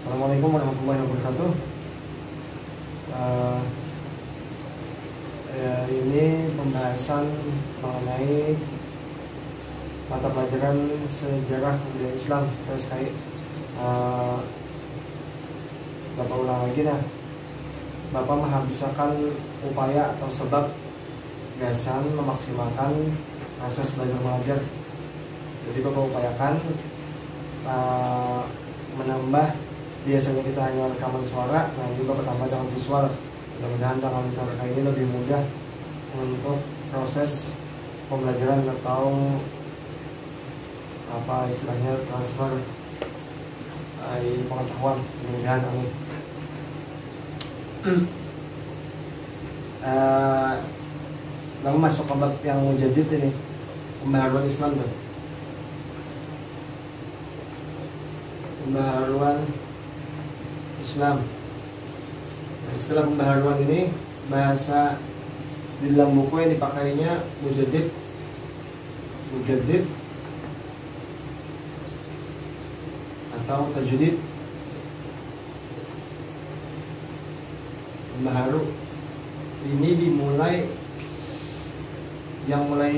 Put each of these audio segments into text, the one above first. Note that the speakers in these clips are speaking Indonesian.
Assalamualaikum warahmatullahi wabarakatuh. Ini pembahasan mengenai mata pelajaran sejarah budaya Islam terkait. Bapak ulang lagi nah. Bapak menghabiskan upaya atau sebab gagasan memaksimalkan proses belajar mengajar. Jadi Bapak upayakan menambah, biasanya kita hanya rekaman suara, nah juga bertambah dengan visual. Mudah-mudahan dengan cara kayak ini lebih mudah untuk proses pembelajaran atau apa istilahnya transfer pengetahuan. Mudah-mudahan amin. Lalu masuk ke bab yang mujaddid ini, pembaharuan Islam tuh. Pembaharuan Islam. Nah, istilah pembaharuan ini bahasa di dalam buku yang dipakainya mujaddid atau tajdid. Pembaharu ini dimulai, yang mulai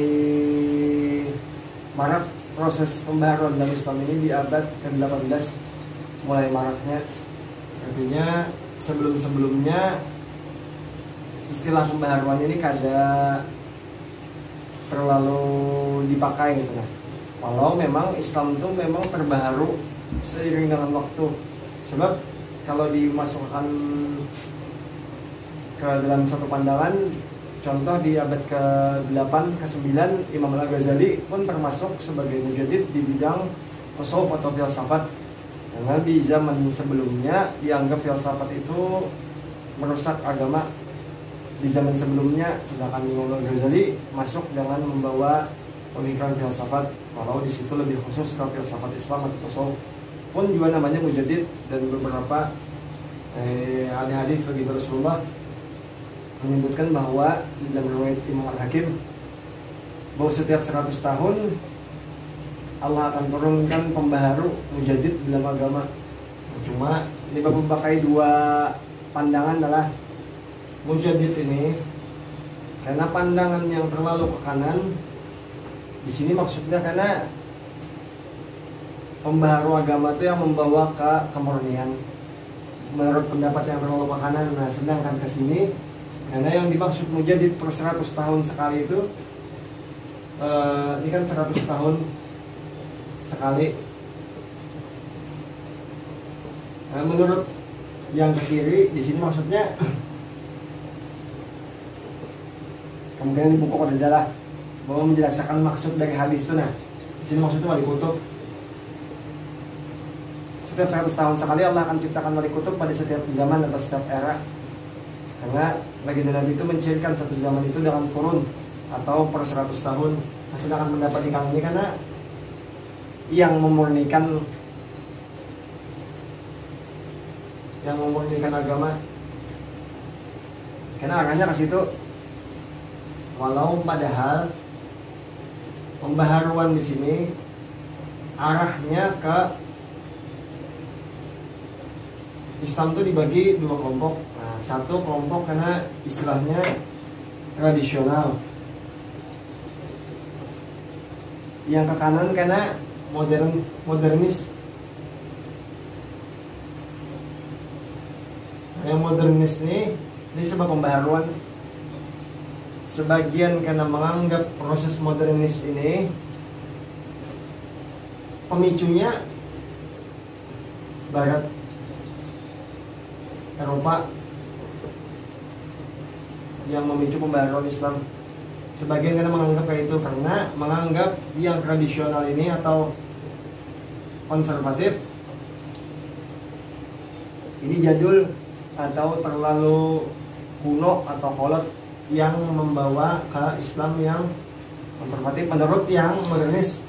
marak proses pembaharuan dalam Islam ini di abad ke-18 mulai maraknya. Artinya sebelum-sebelumnya istilah pembaharuan ini kada terlalu dipakai gitu nah. Walau memang Islam itu memang terbaharu seiring dengan waktu. Sebab kalau dimasukkan ke dalam satu pandangan, contoh di abad ke-8, ke-9 Imam Al-Ghazali pun termasuk sebagai mujaddid di bidang tasawuf atau filsafat. Karena di zaman sebelumnya dianggap filsafat itu merusak agama di zaman sebelumnya, sedangkan Imam Al-Ghazali masuk dengan membawa pemikiran filsafat, walau di situ lebih khusus ke filsafat Islam atau tasawuf, pun juga namanya mujaddid. Dan beberapa hadis bagi Rasulullah menyebutkan bahwa di dalam riwayat Imam Al-Hakim bahwa setiap 100 tahun Allah akan turunkan pembaharu mujaddid dalam agama. Cuma ini Bapak pakai dua pandangan adalah mujaddid ini karena pandangan yang terlalu ke kanan. Di sini maksudnya karena pembaharu agama itu yang membawa ke kemurnian menurut pendapat yang terlalu ke kanan. Nah, sedangkan ke sini karena yang dimaksud mujaddid per 100 tahun sekali itu ini kan 100 tahun sekali. Nah, menurut yang ke kiri di sini maksudnya kemudian di buku adalah bahwa menjelaskan maksud dari hadis itu. Nah, di sini maksudnya wali kutub. Setiap 100 tahun sekali Allah akan ciptakan wali kutub pada setiap zaman atau setiap era. Karena baginda Nabi itu mencirikan satu zaman itu dengan kurun atau per 100 tahun. Nah, sedangkan pendapat di kami ini karena yang memurnikan agama, karena arahnya ke situ. Walau padahal pembaharuan di sini arahnya ke Islam itu dibagi dua kelompok. Nah, satu kelompok karena istilahnya tradisional, yang ke kanan karena modernis. Yang modernis ini sebab pembaharuan. Sebagian karena menganggap proses modernis ini pemicunya Barat, Eropa yang memicu pembaharuan Islam. Sebagian karena menganggap kayak itu, karena menganggap yang tradisional ini atau konservatif ini jadul atau terlalu kuno atau kolot, yang membawa ke Islam yang konservatif menurut yang modernis.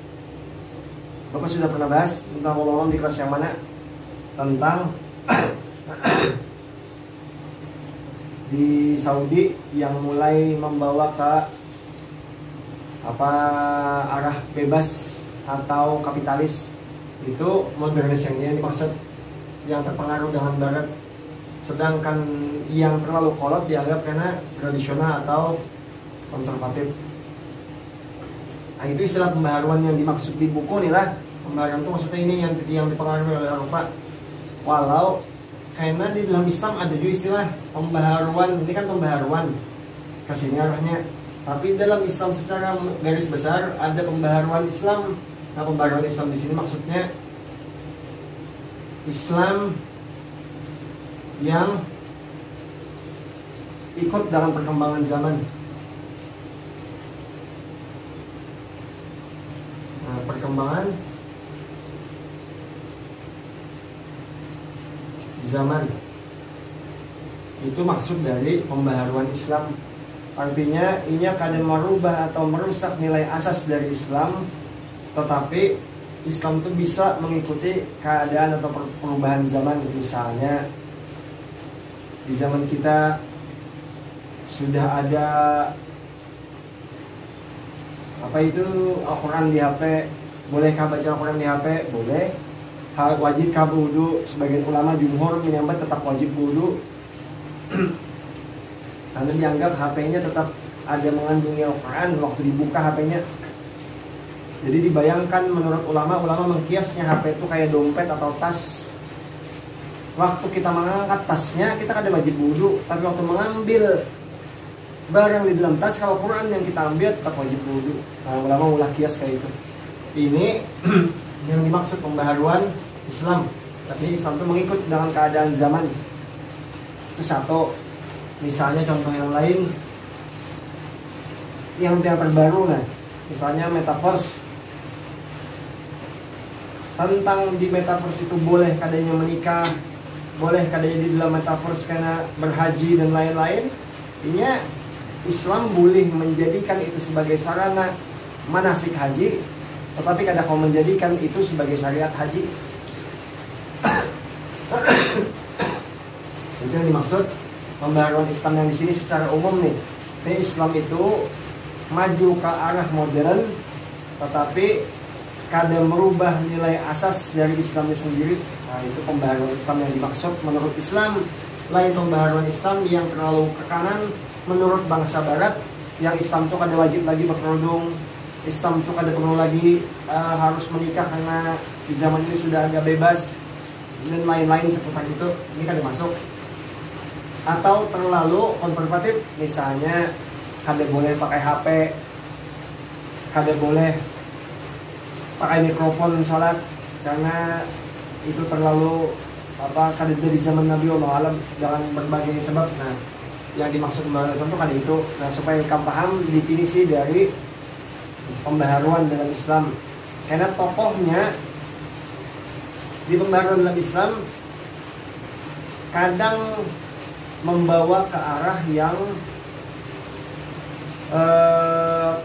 Bapak sudah pernah bahas tentang Allah di kelas yang mana, tentang di Saudi yang mulai membawa ke arah bebas atau kapitalis. Itu modernis yang dimaksud. yang terpengaruh dengan barat, sedangkan yang terlalu kolot dianggap karena tradisional atau konservatif. Nah, itu istilah pembaharuan yang dimaksud di buku nih lah. Pembaharuan itu maksudnya ini yang dipengaruhi oleh Eropa. Walau karena di dalam Islam ada juga istilah pembaharuan, ini kan pembaharuan kesini arahnya. Tapi dalam Islam secara garis besar ada pembaharuan Islam. Nah, pembaharuan Islam di sini maksudnya Islam yang ikut dalam perkembangan zaman. Nah, perkembangan zaman itu maksud dari pembaharuan Islam. Artinya ini akan merubah atau merusak nilai asas dari Islam, tetapi Islam itu bisa mengikuti keadaan atau perubahan zaman. Misalnya di zaman kita sudah ada apa itu Al-Quran di HP. Bolehkah baca Al-Quran di HP? Boleh. Wajibkah wudu? Sebagian ulama jumhur menyambat tetap wajib wudu karena dianggap HP-nya tetap ada mengandungi Al-Quran waktu dibuka HP-nya. Jadi dibayangkan menurut ulama mengkiasnya HP itu kayak dompet atau tas. Waktu kita mengangkat tasnya kita ada wajib wudu, tapi waktu mengambil barang di dalam tas, kalau Quran yang kita ambil tetap wajib wudu. Nah, ulama ulah kias kayak itu. Ini yang dimaksud pembaharuan Islam. Tapi Islam itu mengikut dengan keadaan zaman. Itu satu. Misalnya contoh yang lain, yang terbaru, nah, misalnya metaverse. Tentang di metaverse itu boleh kadanya menikah, boleh kadanya di dalam metaverse karena berhaji dan lain-lain. Ini Islam boleh menjadikan itu sebagai sarana manasik haji, tetapi kadang kau menjadikan itu sebagai syariat haji. Itu yang dimaksud pembaharuan Islam yang di sini secara umum nih. Islam itu maju ke arah modern, tetapi kadang merubah nilai asas dari Islamnya sendiri. Nah, itu pembaharuan Islam yang dimaksud menurut Islam. Lain pembaharuan Islam yang terlalu ke kanan menurut bangsa Barat, yang Islam itu kada wajib lagi berkerudung, Islam itu kada perlu lagi harus menikah karena di zaman ini sudah agak bebas dan lain-lain seputar itu. Ini kada masuk. Atau terlalu konservatif, misalnya kada boleh pakai HP, kada boleh pakai mikrofon sholat karena itu terlalu kada dari zaman Nabi Allah dengan berbagai sebab. Nah, yang dimaksud pembaharuan Islam itu kan itu. Nah, supaya kamu paham definisi dari pembaharuan dalam Islam, karena tokohnya di pembaharuan dalam Islam kadang membawa ke arah yang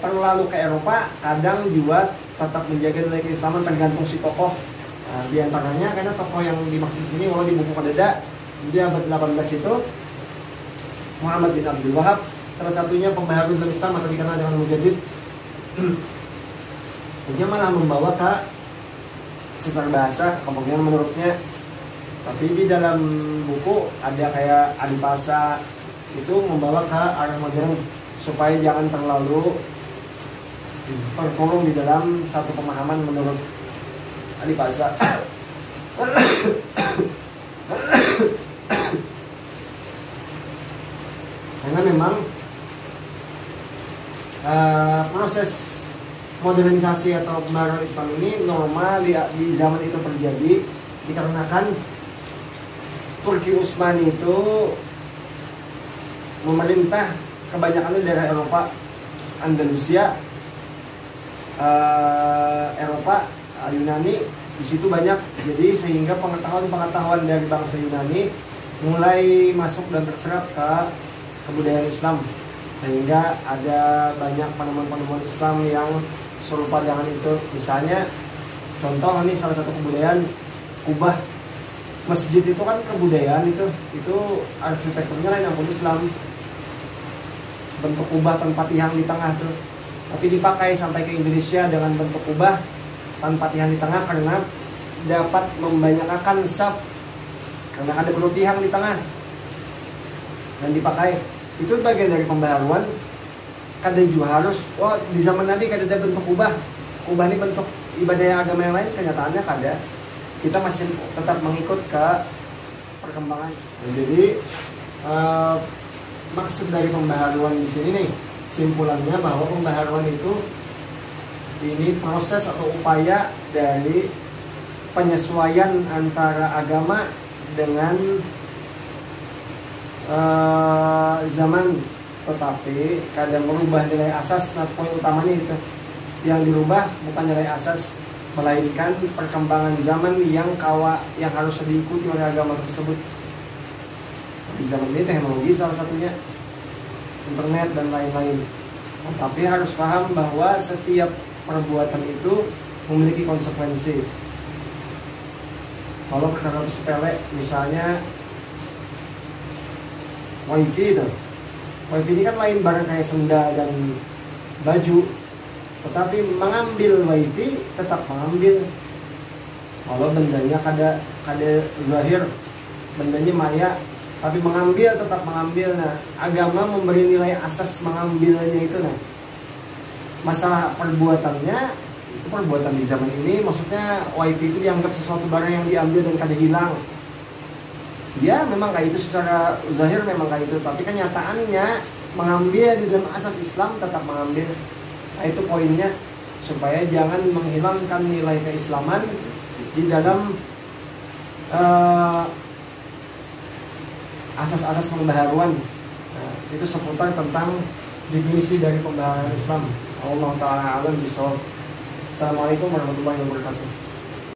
terlalu ke Eropa, kadang juga tetap menjaga nilai keislaman, tergantung si tokoh. Nah, di antaranya karena tokoh yang dimaksud sini walau di buku Kadada di abad 18 itu Muhammad bin Abdul Wahab, salah satunya pembaharu dalam Islam atau dikenal dengan Mujaddid. Dia malah membawa ke secara bahasa kemungkinan menurutnya, tapi di dalam buku ada kayak Adipasa itu membawa ke arah modern supaya jangan terlalu terkurung di dalam satu pemahaman menurut Adipasa. Karena memang proses modernisasi atau pembaharuan Islam ini normal di zaman itu terjadi dikarenakan Turki Utsmani itu memerintah kebanyakannya daerah Eropa, Andalusia, Eropa, Yunani di situ banyak. Jadi sehingga pengetahuan dari bangsa Yunani mulai masuk dan terserap ke kebudayaan Islam, sehingga ada banyak penemuan-penemuan Islam yang serupa dengan itu. Misalnya contoh ini salah satu kebudayaan Kubah. Masjid itu kan kebudayaan itu arsitekturnya lain ampun Islam. Bentuk kubah tanpa tiang di tengah tuh, tapi dipakai sampai ke Indonesia dengan bentuk kubah tanpa tiang di tengah karena dapat membanyakan saf karena ada pelutihan di tengah dan dipakai. Itu bagian dari pembaharuan. Kada juga harus, di zaman Nabi kada ada bentuk ubah ini bentuk ibadah agama yang lain, kenyataannya kada. Kita masih tetap mengikut ke perkembangan. Jadi maksud dari pembaharuan di sini nih, simpulannya bahwa pembaharuan itu ini proses atau upaya dari penyesuaian antara agama dengan zaman, tetapi kadang merubah nilai asas. Nah, poin utamanya itu yang dirubah bukan nilai asas, melainkan perkembangan zaman yang harus diikuti oleh agama tersebut. Di zaman ini teknologi salah satunya, internet dan lain-lain. Tapi harus paham bahwa setiap perbuatan itu memiliki konsekuensi. Kalau perkara sepele, misalnya wifi itu, wifi ini kan lain barang kayak senda dan baju, tetapi mengambil wifi tetap mengambil. Kalau bendanya kada zahir, bendanya maya, tapi mengambil tetap mengambil. Nah, agama memberi nilai asas mengambilnya itu. Nah, masalah perbuatannya itu perbuatan di zaman ini, maksudnya wifi itu dianggap sesuatu barang yang diambil dan kada hilang. Ya memang kayak itu secara zahir, memang kayak itu, tapi kenyataannya mengambil di dalam asas Islam tetap mengambil. Nah, itu poinnya, supaya jangan menghilangkan nilai keislaman di dalam asas-asas pembaharuan. Nah, itu seputar tentang definisi dari pembaharuan Islam. Allah Ta'ala alam bisawab. Assalamualaikum warahmatullahi wabarakatuh.